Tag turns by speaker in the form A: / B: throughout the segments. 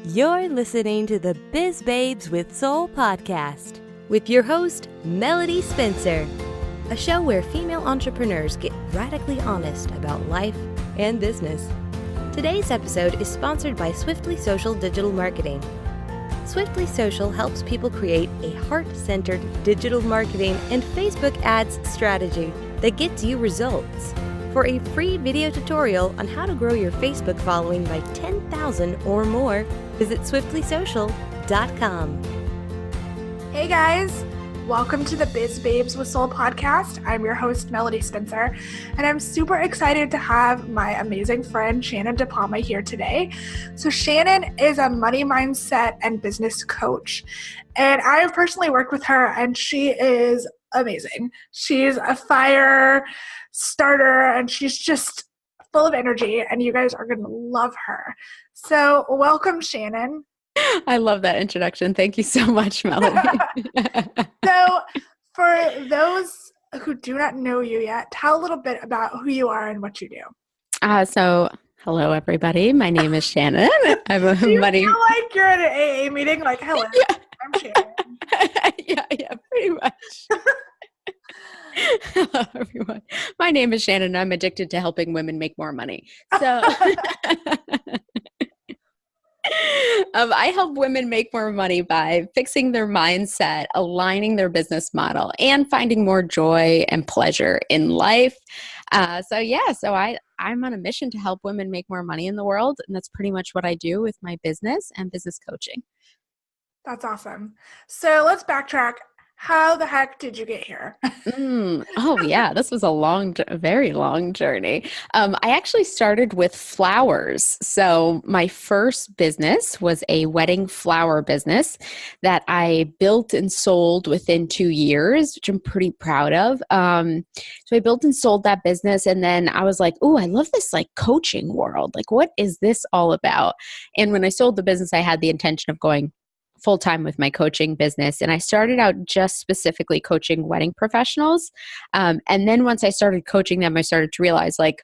A: You're listening to the Biz Babes with Soul podcast with your host, Melody Spencer, a show where female entrepreneurs get radically honest about life and business. Today's episode is sponsored by Swiftly Social Digital Marketing. Swiftly Social helps people create a heart-centered digital marketing and Facebook ads strategy that gets you results. For a free video tutorial on how to grow your Facebook following by 10,000 or more, visit swiftlysocial.com.
B: Hey guys, welcome to the Biz Babes with Soul podcast. I'm your host, Melody Spencer, and I'm super excited to have my amazing friend, Shannon DePalma, here today. So Shannon is a money mindset and business coach, and I have personally worked with her, and she is amazing. She's a fire starter, and she's just full of energy, and you guys are going to love her. So welcome, Shannon.
C: I love that introduction. Thank you so much, Melody.
B: So for those who do not know you yet, tell a little bit about who you are and what you do.
C: Hello, everybody. My name is Shannon. I'm a
B: Do you
C: money.
B: feel like you're at an AA meeting? Like, hello,
C: Yeah.
B: I'm Shannon.
C: yeah, pretty much. Hello, everyone. My name is Shannon. I'm addicted to helping women make more money. So I help women make more money by fixing their mindset, aligning their business model, and finding more joy and pleasure in life. So I'm on a mission to help women make more money in the world. And that's pretty much what I do with my business and business coaching.
B: That's awesome. So let's backtrack. How the heck did you get here?
C: Oh yeah, this was a very long journey. I actually started with flowers. So my first business was a wedding flower business that I built and sold within 2 years, which I'm pretty proud of. So I built and sold that business, and then I was like, "Oh, I love this like coaching world. Like, what is this all about?" And when I sold the business, I had the intention of going full-time with my coaching business. And I started out just specifically coaching wedding professionals. And then once I started coaching them, I started to realize like,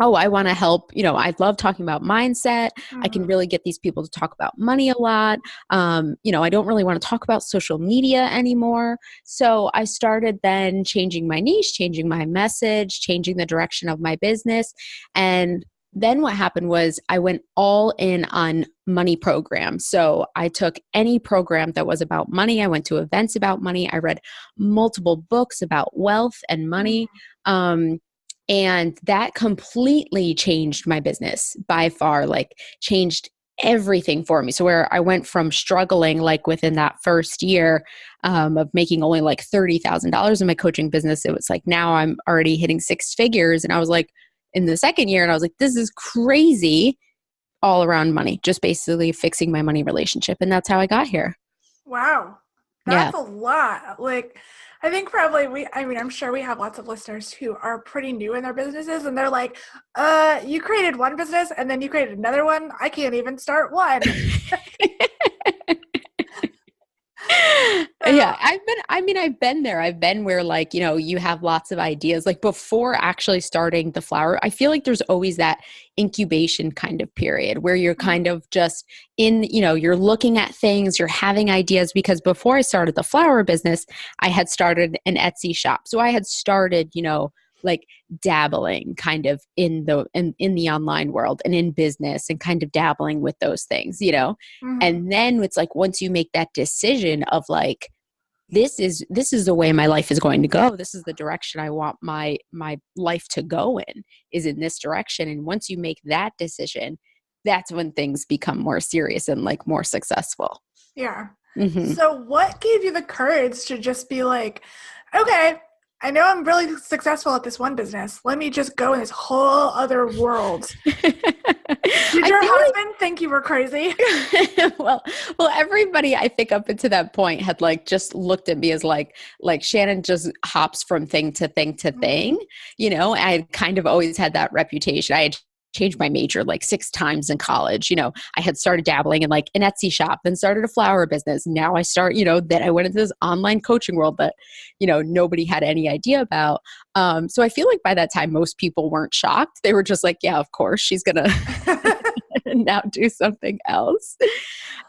C: oh, I want to help, I love talking about mindset. I can really get these people to talk about money a lot. I don't really want to talk about social media anymore. So I started then changing my niche, changing my message, changing the direction of my business. And then what happened was I went all in on money programs. So I took any program that was about money. I went to events about money. I read multiple books about wealth and money. And that completely changed my business by far, like changed everything for me. So where I went from struggling like within that first year of making only like $30,000 in my coaching business, it was like now I'm already hitting six figures. And I was like, in the second year, and I was like, this is crazy, all around money, just basically fixing my money relationship. And that's how I got here.
B: Wow. That's a lot. Like, I think probably I'm sure we have lots of listeners who are pretty new in their businesses, and they're like, you created one business and then you created another one. I can't even start one.
C: Yeah, I've been there. I've been where like, you have lots of ideas. Like before actually starting the flower, I feel like there's always that incubation kind of period where you're kind of just in, you're looking at things, you're having ideas. Because before I started the flower business, I had started an Etsy shop. So I had started, like dabbling kind of in the online world and in business and kind of dabbling with those things, and then it's like, once you make that decision of like, this is the way my life is going to go. This is the direction I want my life to go is in this direction. And once you make that decision, that's when things become more serious and like more successful.
B: Yeah.
C: Mm-hmm.
B: So what gave you the courage to just be like, okay, I know I'm really successful at this one business. Let me just go in this whole other world. Did your husband think you were crazy?
C: Well, everybody I think up until that point had like just looked at me as like Shannon just hops from thing to thing to thing. I had kind of always had that reputation. I had changed my major like 6 times in college. I had started dabbling in like an Etsy shop, then started a flower business. Now I start, then I went into this online coaching world that, nobody had any idea about. So I feel like by that time, most people weren't shocked. They were just like, yeah, of course she's going to and now do something else.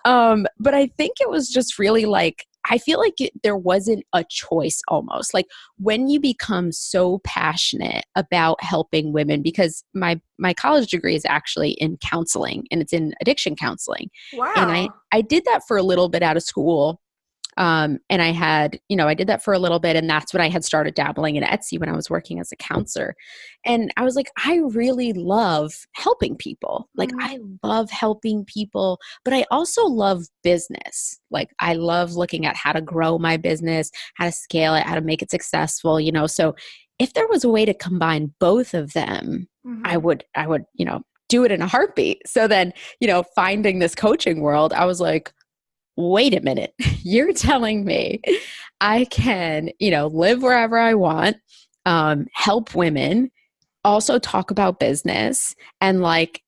C: But I think it was just really like, I feel like there wasn't a choice almost. Like when you become so passionate about helping women, because my college degree is actually in counseling and it's in addiction counseling. And
B: Wow.
C: I did that for a little bit out of school. And I had, I did that for a little bit, and that's when I had started dabbling in Etsy when I was working as a counselor. And I was like, I really love helping people. Like I love helping people, but I also love business. Like I love looking at how to grow my business, how to scale it, how to make it successful, So if there was a way to combine both of them, I would, do it in a heartbeat. So then, finding this coaching world, I was like, wait a minute, you're telling me I can, live wherever I want, help women, also talk about business, and like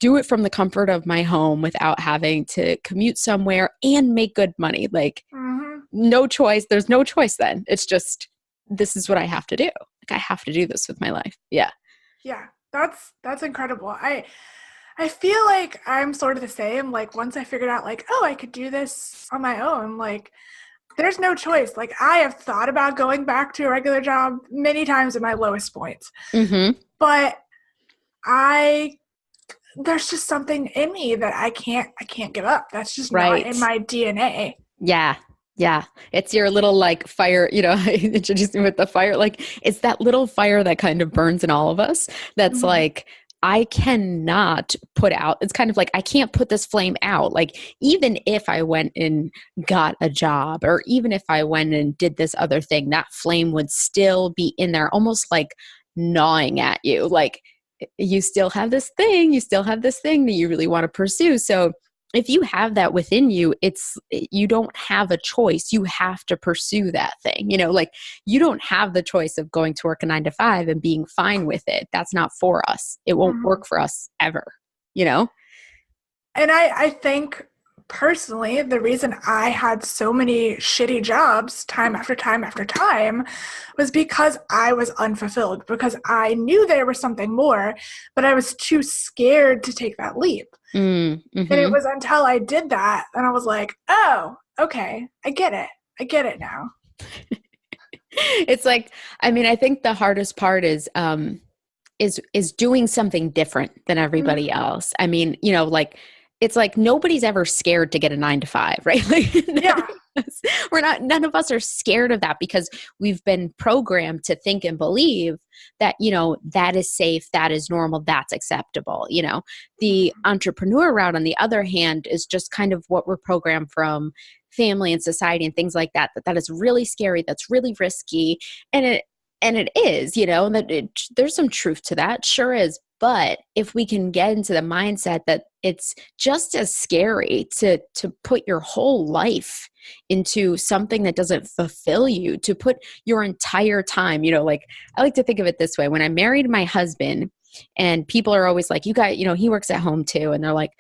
C: do it from the comfort of my home without having to commute somewhere and make good money. Like no choice. There's no choice then. It's just, this is what I have to do. Like I have to do this with my life. Yeah.
B: Yeah. That's incredible. I feel like I'm sort of the same. Like once I figured out like, oh, I could do this on my own, like there's no choice. Like I have thought about going back to a regular job many times at my lowest points, but there's just something in me that I can't give up. That's just not in my DNA.
C: Yeah. Yeah. It's your little like fire, I introduced me with the fire. Like it's that little fire that kind of burns in all of us. That's like, I cannot put out, it's kind of like, I can't put this flame out. Like, even if I went and got a job, or even if I went and did this other thing, that flame would still be in there, almost like gnawing at you. Like, you still have this thing that you really want to pursue. So if you have that within you, you don't have a choice. You have to pursue that thing. Like you don't have the choice of going to work a 9 to 5 and being fine with it. That's not for us. It won't work for us ever, And
B: I think personally, the reason I had so many shitty jobs time after time after time was because I was unfulfilled, because I knew there was something more, but I was too scared to take that leap. And it was until I did that and I was like, oh, okay, I get it. I get it now.
C: It's like, I think the hardest part is doing something different than everybody else. Like, it's like nobody's ever scared to get a 9 to 5, right? Like, none of us are scared of that because we've been programmed to think and believe that, that is safe, that is normal, that's acceptable. The entrepreneur route, on the other hand, is just kind of what we're programmed from family and society and things like that, that is really scary, that's really risky. And it is, that there's some truth to that, sure is. But if we can get into the mindset that it's just as scary to put your whole life into something that doesn't fulfill you, to put your entire time, like I like to think of it this way. When I married my husband, and people are always like, you guys, he works at home too. And they're like,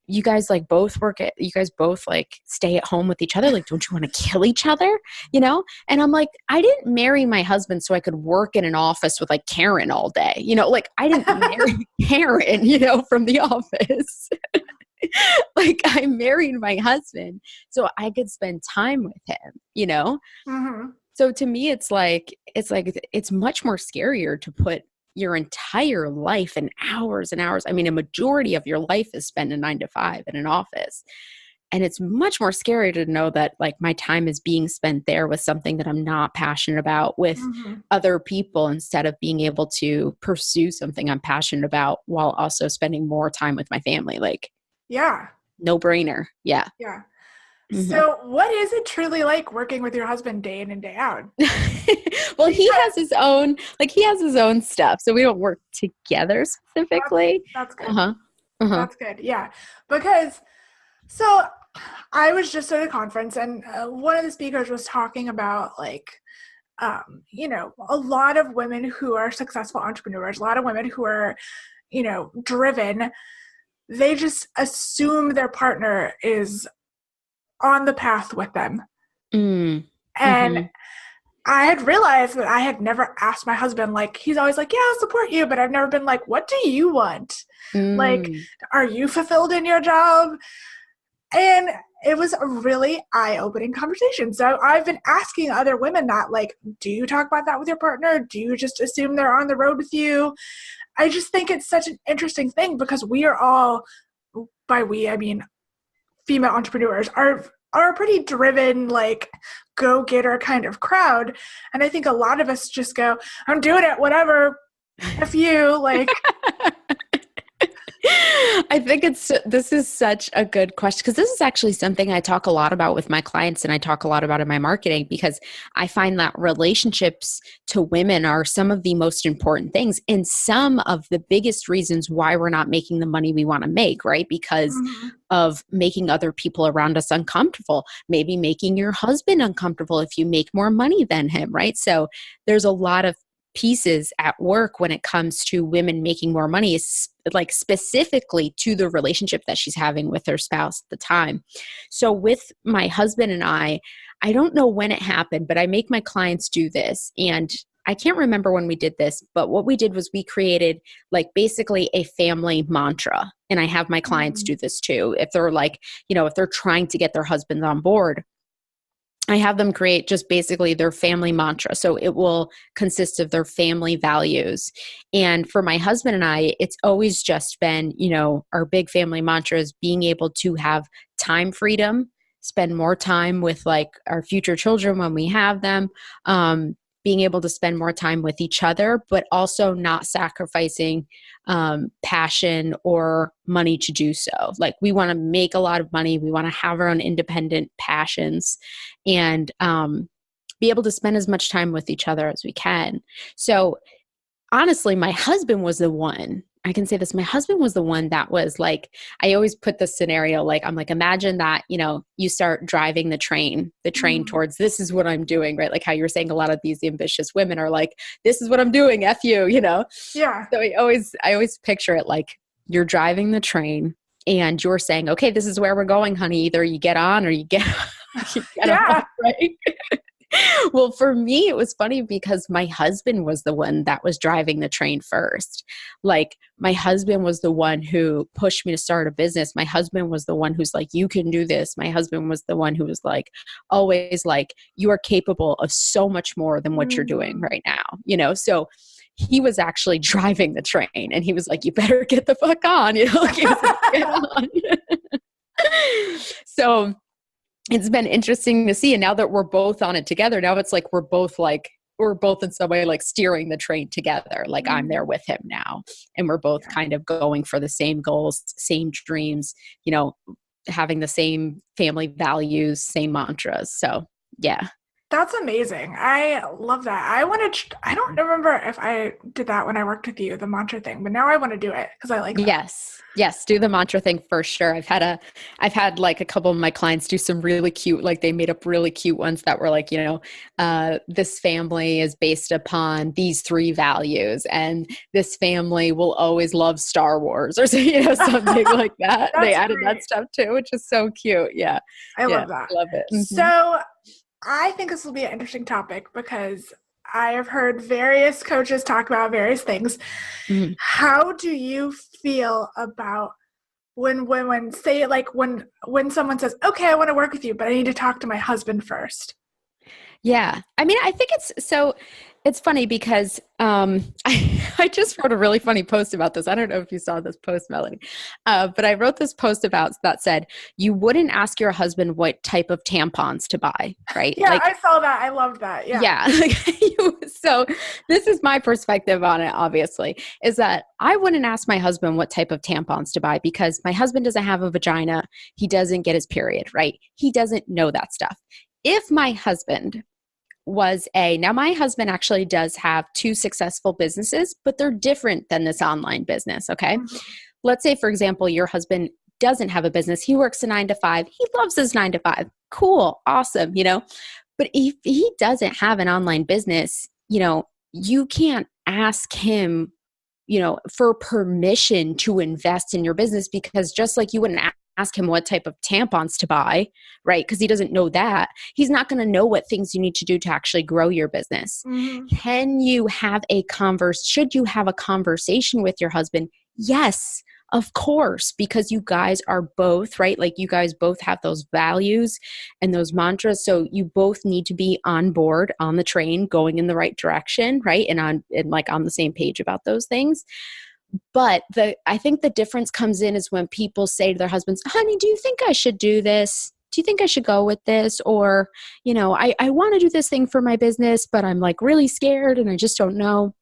C: you guys both stay at home with each other. Like, don't you want to kill each other? And I'm like, I didn't marry my husband so I could work in an office with like Karen all day. Like I didn't marry Karen, from the office. Like I married my husband so I could spend time with him, So to me, it's much more scarier to put your entire life and hours and hours. A majority of your life is spent in 9 to 5 in an office. And it's much more scary to know that like my time is being spent there with something that I'm not passionate about with other people, instead of being able to pursue something I'm passionate about while also spending more time with my family. Like,
B: yeah,
C: no brainer. Yeah.
B: Yeah. So what is it truly like working with your husband day in and day out?
C: Well, he has his own stuff. So we don't work together specifically.
B: That's good. That's good. Yeah. Because so I was just at a conference and one of the speakers was talking about like, a lot of women who are successful entrepreneurs, a lot of women who are, driven, they just assume their partner is on the path with them. And I had realized that I had never asked my husband, like, he's always like, yeah, I'll support you. But I've never been like, what do you want? Like,
C: Mm.
B: are you fulfilled in your job? And it was a really eye-opening conversation. So I've been asking other women that, like, do you talk about that with your partner? Do you just assume they're on the road with you? I just think it's such an interesting thing because we are all, by we, I mean female entrepreneurs, are a pretty driven, like, go-getter kind of crowd. And I think a lot of us just go, I'm doing it, whatever, F you, like.
C: I think this is such a good question because this is actually something I talk a lot about with my clients and I talk a lot about in my marketing because I find that relationships to women are some of the most important things and some of the biggest reasons why we're not making the money we want to make, right? Because of making other people around us uncomfortable, maybe making your husband uncomfortable if you make more money than him, right? So there's a lot of pieces at work when it comes to women making more money, is like specifically to the relationship that she's having with her spouse at the time. So with my husband and I don't know when it happened, but I make my clients do this. And I can't remember when we did this, but what we did was we created like basically a family mantra. And I have my clients do this too. If they're like, if they're trying to get their husbands on board, I have them create just basically their family mantra. So it will consist of their family values. And for my husband and I, it's always just been, our big family mantra is being able to have time freedom, spend more time with like our future children when we have them, being able to spend more time with each other, but also not sacrificing passion or money to do so. Like we want to make a lot of money. We want to have our own independent passions and be able to spend as much time with each other as we can. So honestly, my husband was the one, I can say this, my husband was the one that was like, I always put the scenario, like, I'm like, imagine that, you start driving the train towards, this is what I'm doing, right? Like how you were saying, a lot of these ambitious women are like, this is what I'm doing, F you,
B: Yeah.
C: So I always picture it like you're driving the train and you're saying, okay, this is where we're going, honey. Either you get on or you get, off, right? Well, for me, it was funny because my husband was the one that was driving the train first. Like my husband was the one who pushed me to start a business. My husband was the one who's like, you can do this. My husband was the one who was like, always like, you are capable of so much more than what you're doing right now, So he was actually driving the train and he was like, you better get the fuck on, like, he was like, get on. So it's been interesting to see. And now that we're both on it together, now it's like we're both in some way like steering the train together. Like I'm there with him now. And we're both kind of going for the same goals, same dreams, having the same family values, same mantras. So yeah.
B: That's amazing. I love that. I don't remember if I did that when I worked with you, the mantra thing, but now I want to do it because I like that.
C: Yes. Do the mantra thing for sure. I've had like a couple of my clients do some really cute, like they made up really cute ones that were like, this family is based upon these 3 values and this family will always love Star Wars or something like that. They added that stuff too, which is so cute. Yeah.
B: I love that.
C: I love it. Mm-hmm.
B: So I think this will be an interesting topic because I have heard various coaches talk about various things. Mm-hmm. How do you feel about when women say, like when someone says, okay, I want to work with you, but I need to talk to my husband first?
C: Yeah. I mean, I think it's funny because I just wrote a really funny post about this. I don't know if you saw this post, Melanie, but I wrote this post about that said, you wouldn't ask your husband what type of tampons to buy, right?
B: Yeah, I saw that. I loved that. Yeah.
C: So this is my perspective on it, obviously, is that I wouldn't ask my husband what type of tampons to buy because my husband doesn't have a vagina. He doesn't get his period, right? He doesn't know that stuff. If my husband now my husband actually does have 2 successful businesses, but they're different than this online business. Okay. Mm-hmm. Let's say, for example, your husband doesn't have a business. He works a 9 to 5. He loves his 9 to 5. Cool. Awesome. But if he doesn't have an online business, you can't ask him, for permission to invest in your business because just like you wouldn't ask him what type of tampons to buy, right? Because he doesn't know that. He's not going to know what things you need to do to actually grow your business. Should you have a conversation with your husband? Yes, of course, because you guys are both, right? Like you guys both have those values and those mantras. So you both need to be on board, on the train, going in the right direction, right? And on the same page about those things. But I think the difference comes in is when people say to their husbands, honey, do you think I should do this? Do you think I should go with this? Or, I want to do this thing for my business, but I'm like really scared and I just don't know.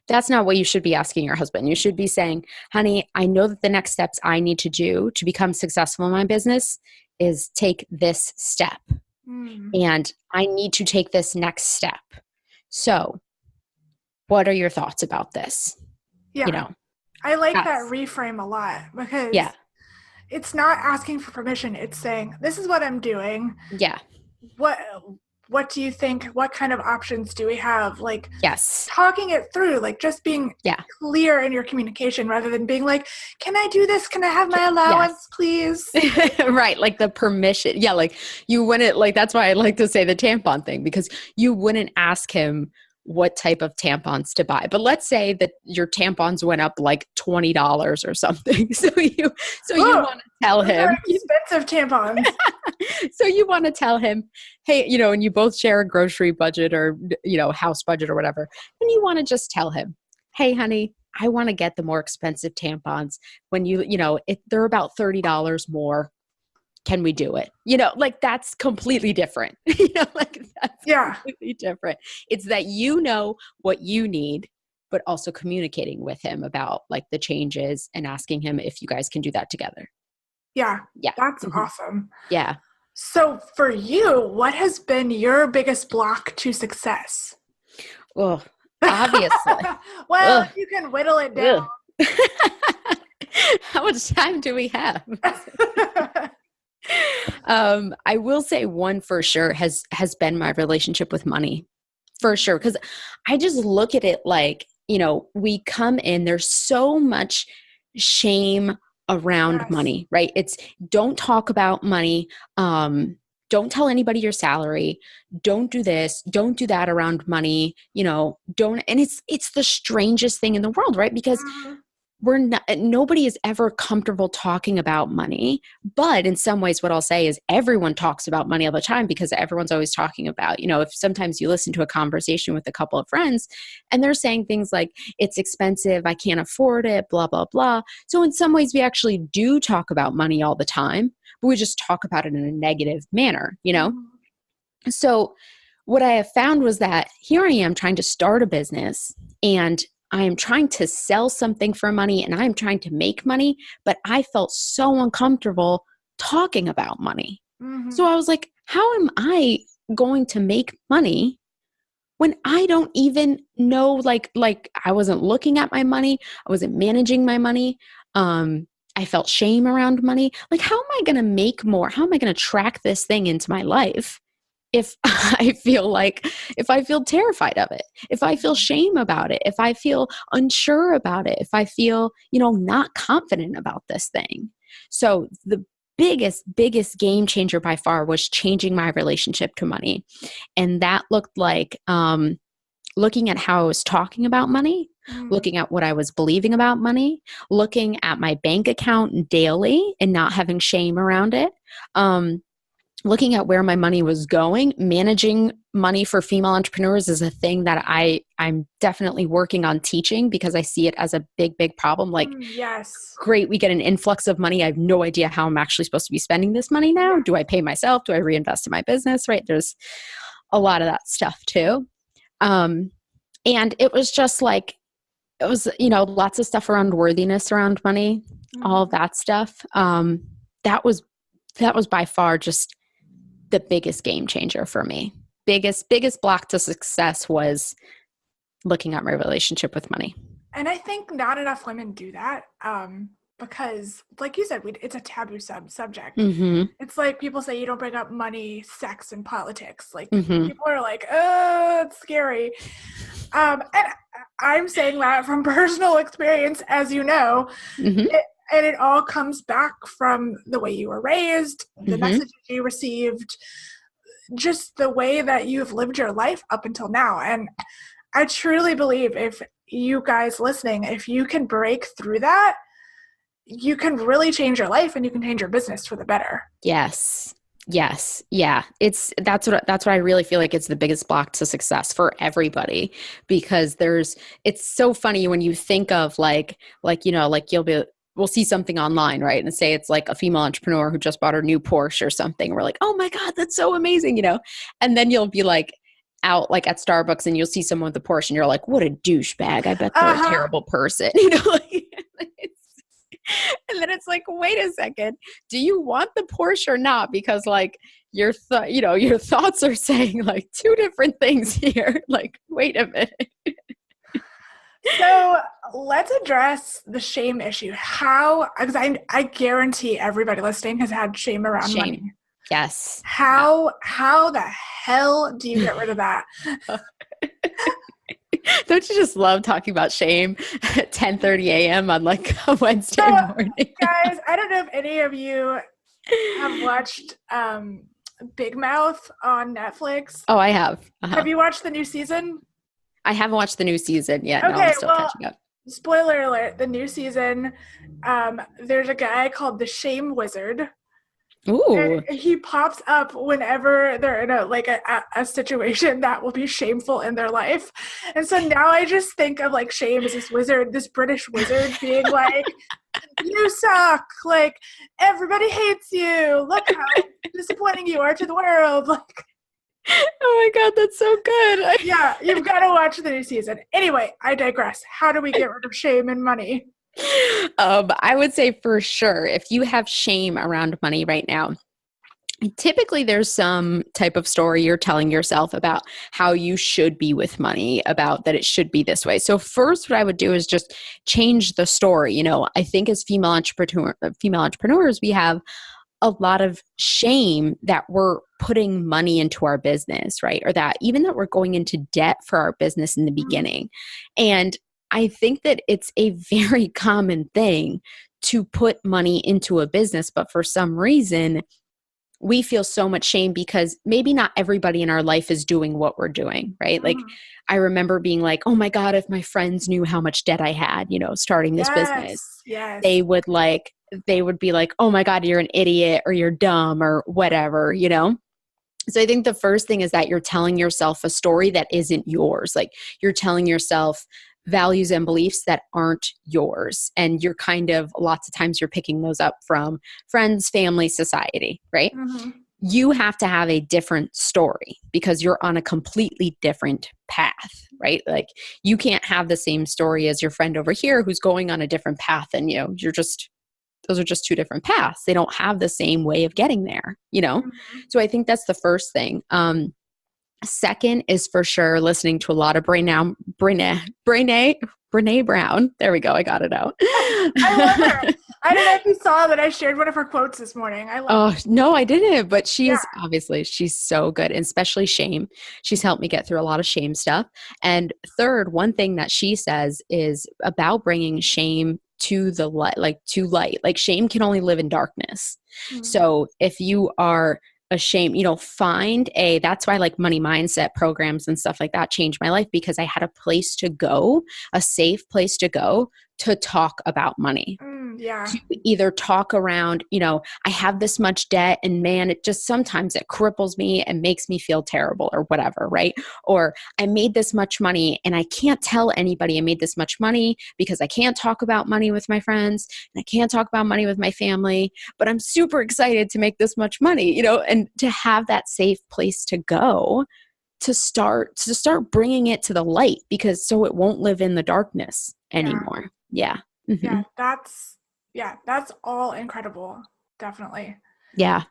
C: That's not what you should be asking your husband. You should be saying, honey, I know that the next steps I need to do to become successful in my business is take this step. And I need to take this next step. So what are your thoughts about this?
B: Yeah. I like that reframe a lot because it's not asking for permission. It's saying, this is what I'm doing.
C: Yeah.
B: What do you think? What kind of options do we have? Like, talking it through, like just being clear in your communication rather than being like, can I do this? Can I have my allowance, please?
C: Right. Like the permission. Yeah. Like you wouldn't, like, that's why I like to say the tampon thing, because you wouldn't ask him what type of tampons to buy. But let's say that your tampons went up like $20 or something. So you want to tell him
B: expensive tampons.
C: So you want to tell him, hey, and you both share a grocery budget or, house budget or whatever. And you want to just tell him, hey, honey, I want to get the more expensive tampons. When they're about $30 more. Can we do it? Like that's completely different. That's completely different. It's that what you need, but also communicating with him about like the changes and asking him if you guys can do that together.
B: Yeah. That's awesome.
C: Yeah.
B: So for you, what has been your biggest block to success?
C: Well, obviously.
B: If you can whittle it down.
C: How much time do we have? I will say one for sure has been my relationship with money, for sure. Because I just look at it like, we come in, there's so much shame around money, right? It's don't talk about money. Don't tell anybody your salary. Don't do this. Don't do that around money. And it's the strangest thing in the world, right? Because nobody is ever comfortable talking about money. But in some ways, what I'll say is everyone talks about money all the time because everyone's always talking about, if sometimes you listen to a conversation with a couple of friends and they're saying things like, it's expensive, I can't afford it, blah, blah, blah. So in some ways, we actually do talk about money all the time, but we just talk about it in a negative manner, So what I have found was that here I am trying to start a business and I am trying to sell something for money and I'm trying to make money, but I felt so uncomfortable talking about money. So I was like, how am I going to make money when I don't even know, like I wasn't looking at my money. I wasn't managing my money. I felt shame around money. Like, how am I going to make more? How am I going to track this thing into my life? If I feel terrified of it, if I feel shame about it, if I feel unsure about it, if I feel, not confident about this thing. So the biggest game changer by far was changing my relationship to money. And that looked like looking at how I was talking about money, looking at what I was believing about money, looking at my bank account daily and not having shame around it. Looking at where my money was going. Managing money for female entrepreneurs is a thing that I'm definitely working on teaching because I see it as a big problem. Like, great, we get an influx of money. I have no idea how I'm actually supposed to be spending this money now. Do I pay myself? Do I reinvest in my business? Right? There's a lot of that stuff too. And it was just like, it was, lots of stuff around worthiness around money, all of that stuff. That was by far just the biggest game changer for me. Biggest block to success was looking at my relationship with money.
B: And I think not enough women do that because, like you said, it's a taboo subject. It's like people say you don't bring up money, sex, and politics. Like people are like, oh, it's scary. And I'm saying that from personal experience, as you know. And it all comes back from the way you were raised, the messages you received, just the way that you've lived your life up until now. And I truly believe if you guys listening, if you can break through that, you can really change your life and you can change your business for the better.
C: Yes. Yes. Yeah. That's what I really feel like it's the biggest block to success for everybody, because it's so funny when you think of like, we'll see something online, right? And say it's like a female entrepreneur who just bought her new Porsche or something. We're like, oh my God, that's so amazing, and then you'll be like out like at Starbucks and you'll see someone with a Porsche and you're like, what a douchebag. I bet they're a terrible person, and then it's like, wait a second, do you want the Porsche or not? Because like your thoughts are saying like two different things here. Like, wait a minute.
B: So let's address the shame issue. Because I guarantee everybody listening has had shame around money.
C: Yes.
B: How the hell do you get rid of that?
C: Don't you just love talking about shame at 10:30 a.m. on like a Wednesday morning?
B: Guys, I don't know if any of you have watched Big Mouth on Netflix.
C: Oh, I have.
B: Have you watched the new season?
C: I haven't watched the new season yet.
B: Okay,
C: no, I'm still catching up.
B: Spoiler alert, the new season, there's a guy called the Shame Wizard.
C: Ooh.
B: And he pops up whenever they're in a situation that will be shameful in their life. And so now I just think of like shame as this wizard, this British wizard being like, you suck. Like, everybody hates you. Look how disappointing you are to the world. Like,
C: oh my God, that's so good.
B: Yeah, you've got to watch the new season. Anyway, I digress. How do we get rid of shame and money?
C: I would say for sure, if you have shame around money right now, typically there's some type of story you're telling yourself about how you should be with money, about that it should be this way. So first, what I would do is just change the story. I think as female entrepreneurs, we have a lot of shame that we're putting money into our business, right? Or that even that we're going into debt for our business in the beginning. And I think that it's a very common thing to put money into a business, but for some reason, we feel so much shame because maybe not everybody in our life is doing what we're doing, right? Like I remember being like, oh my God, if my friends knew how much debt I had, starting this business, they would be like, oh my God, you're an idiot or you're dumb or whatever, So I think the first thing is that you're telling yourself a story that isn't yours. Like you're telling yourself values and beliefs that aren't yours. And you're lots of times you're picking those up from friends, family, society, right? Mm-hmm. You have to have a different story because you're on a completely different path, right? Like you can't have the same story as your friend over here who's going on a different path and those are just two different paths. They don't have the same way of getting there, Mm-hmm. So I think that's the first thing. Second is for sure listening to a lot of Brene Brown. There we go. I got it out.
B: I love her. I don't know if you saw that I shared one of her quotes this morning. I love her.
C: No, I didn't. But she's so good, and especially shame. She's helped me get through a lot of shame stuff. And third, one thing that she says is about bringing shame to the light, like shame can only live in darkness. Mm-hmm. So if you are ashamed, that's why like money mindset programs and stuff like that changed my life because I had a place to go, a safe place to go to talk about money. To either talk around, I have this much debt and man, it just sometimes it cripples me and makes me feel terrible or whatever, right? Or I made this much money and I can't tell anybody I made this much money because I can't talk about money with my friends and I can't talk about money with my family, but I'm super excited to make this much money, and to have that safe place to go to start bringing it to the light because so it won't live in the darkness anymore. Yeah. Mm-hmm.
B: That's all incredible. Definitely.
C: Yeah.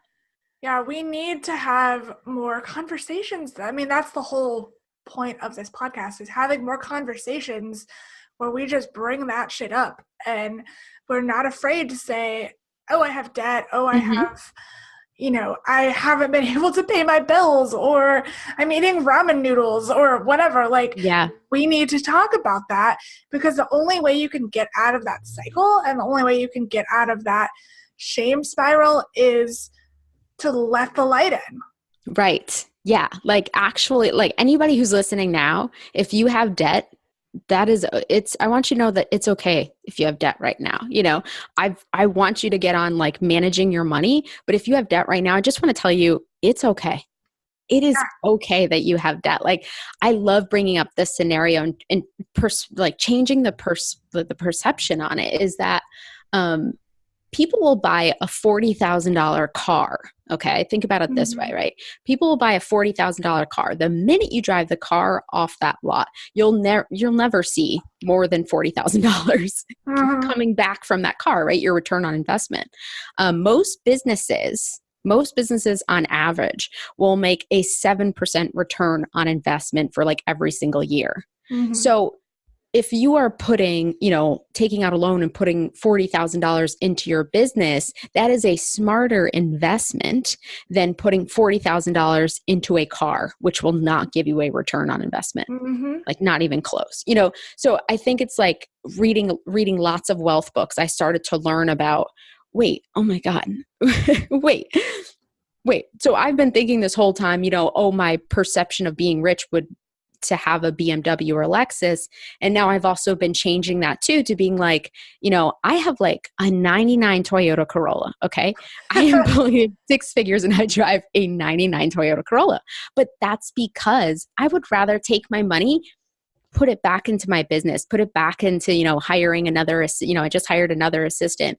B: Yeah, we need to have more conversations. I mean, that's the whole point of this podcast is having more conversations where we just bring that shit up and we're not afraid to say, oh, I have debt. Oh, I have, I haven't been able to pay my bills, or I'm eating ramen noodles or whatever. Like,
C: Yeah.
B: we need to talk about that, because the only way you can get out of that cycle and the only way you can get out of that shame spiral is to let the light in.
C: Right. Yeah. Like actually, like anybody who's listening now, if you have debt, I want you to know that it's okay if you have debt right now. I want you to get on like managing your money, but if you have debt right now, I just want to tell you it's okay. It is okay that you have debt. Like, I love bringing up this scenario and like changing the perception on it is that, people will buy a $40,000 car. Okay. Think about it this way, right? People will buy a $40,000 car. The minute you drive the car off that lot, you'll never see more than $40,000 coming back from that car, right? Your return on investment. Most businesses on average will make a 7% return on investment for like every single year. So if you are taking out a loan and putting $40,000 into your business, that is a smarter investment than putting $40,000 into a car, which will not give you a return on investment, like not even close. So I think it's like reading lots of wealth books. I started to learn about, wait, oh my God, wait. So I've been thinking this whole time, my perception of being rich would to have a BMW or a Lexus. And now I've also been changing that too, to being like, I have like a 99 Toyota Corolla. Okay. I am pulling 6 figures and I drive a 99 Toyota Corolla, but that's because I would rather take my money, put it back into my business, put it back into, hiring another, I just hired another assistant,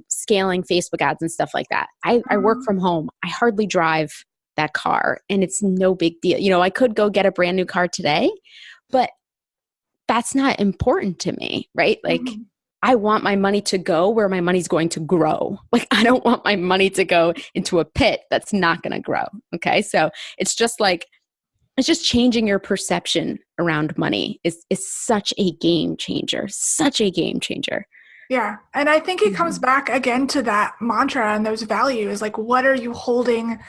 C: scaling Facebook ads and stuff like that. I work from home. I hardly drive that car and it's no big deal. I could go get a brand new car today, but that's not important to me, right? Like I want my money to go where my money's going to grow. Like I don't want my money to go into a pit that's not going to grow. Okay. So it's just changing your perception around money is such a game changer, Yeah.
B: And I think it comes back again to that mantra and those values. Like, what are you holding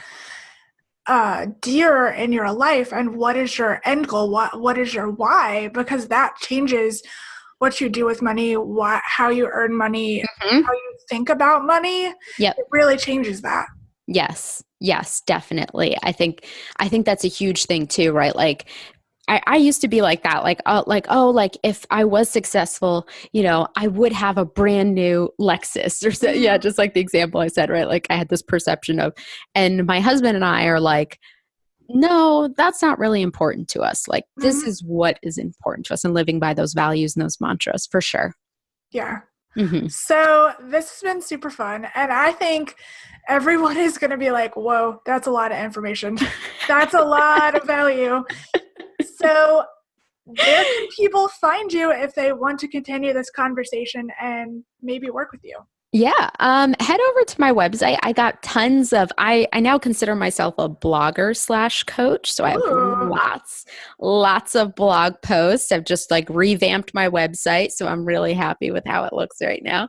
B: dear in your life, and what is your end goal? What is your why? Because that changes what you do with money, how you earn money, how you think about money. Yep. It really changes that.
C: Yes, definitely. I think that's a huge thing too, right? Like I used to be like that, like if I was successful, I would have a brand new Lexus or so. Yeah, just like the example I said, right? Like I had this perception of, and my husband and I are like, no, that's not really important to us. Like this is what is important to us, and living by those values and those mantras for sure.
B: Yeah. So this has been super fun. And I think everyone is going to be like, whoa, that's a lot of information. That's a lot of value. So where can people find you if they want to continue this conversation and maybe work with you?
C: Yeah. Head over to my website. I got tons of, I now consider myself a blogger / coach. So I have lots of blog posts. I've just like revamped my website. So I'm really happy with how it looks right now.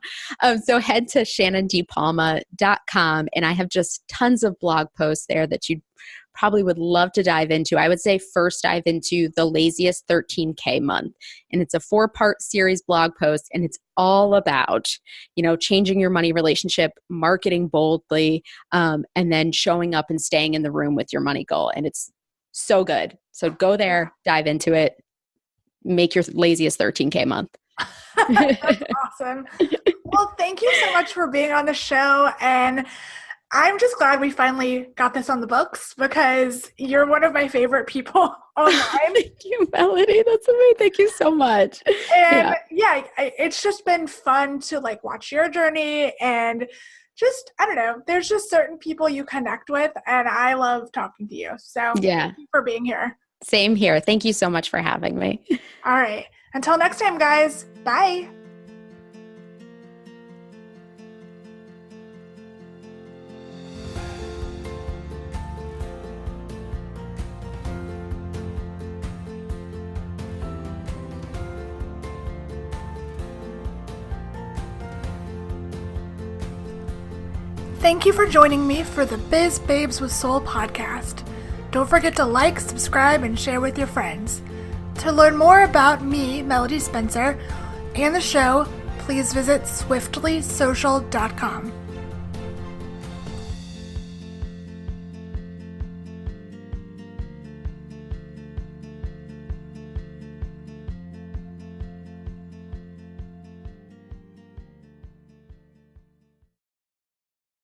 C: So head to shannondepalma.com and I have just tons of blog posts there that you probably would love to dive into. I would say first dive into the laziest 13K month. And it's a 4-part series blog post. And it's all about, changing your money relationship, marketing boldly, and then showing up and staying in the room with your money goal. And it's so good. So go there, dive into it, make your laziest 13K month.
B: That's awesome. Well, thank you so much for being on the show. And I'm just glad we finally got this on the books, because you're one of my favorite people online.
C: Thank you, Melody. That's amazing. Thank you so much.
B: And it's just been fun to like watch your journey, and just, I don't know, there's just certain people you connect with, and I love talking to you. So thank you for being here.
C: Same here. Thank you so much for having me.
B: All right. Until next time, guys. Bye. Thank you for joining me for the Biz Babes with Soul podcast. Don't forget to like, subscribe, and share with your friends. To learn more about me, Melody Spencer, and the show, please visit swiftlysocial.com.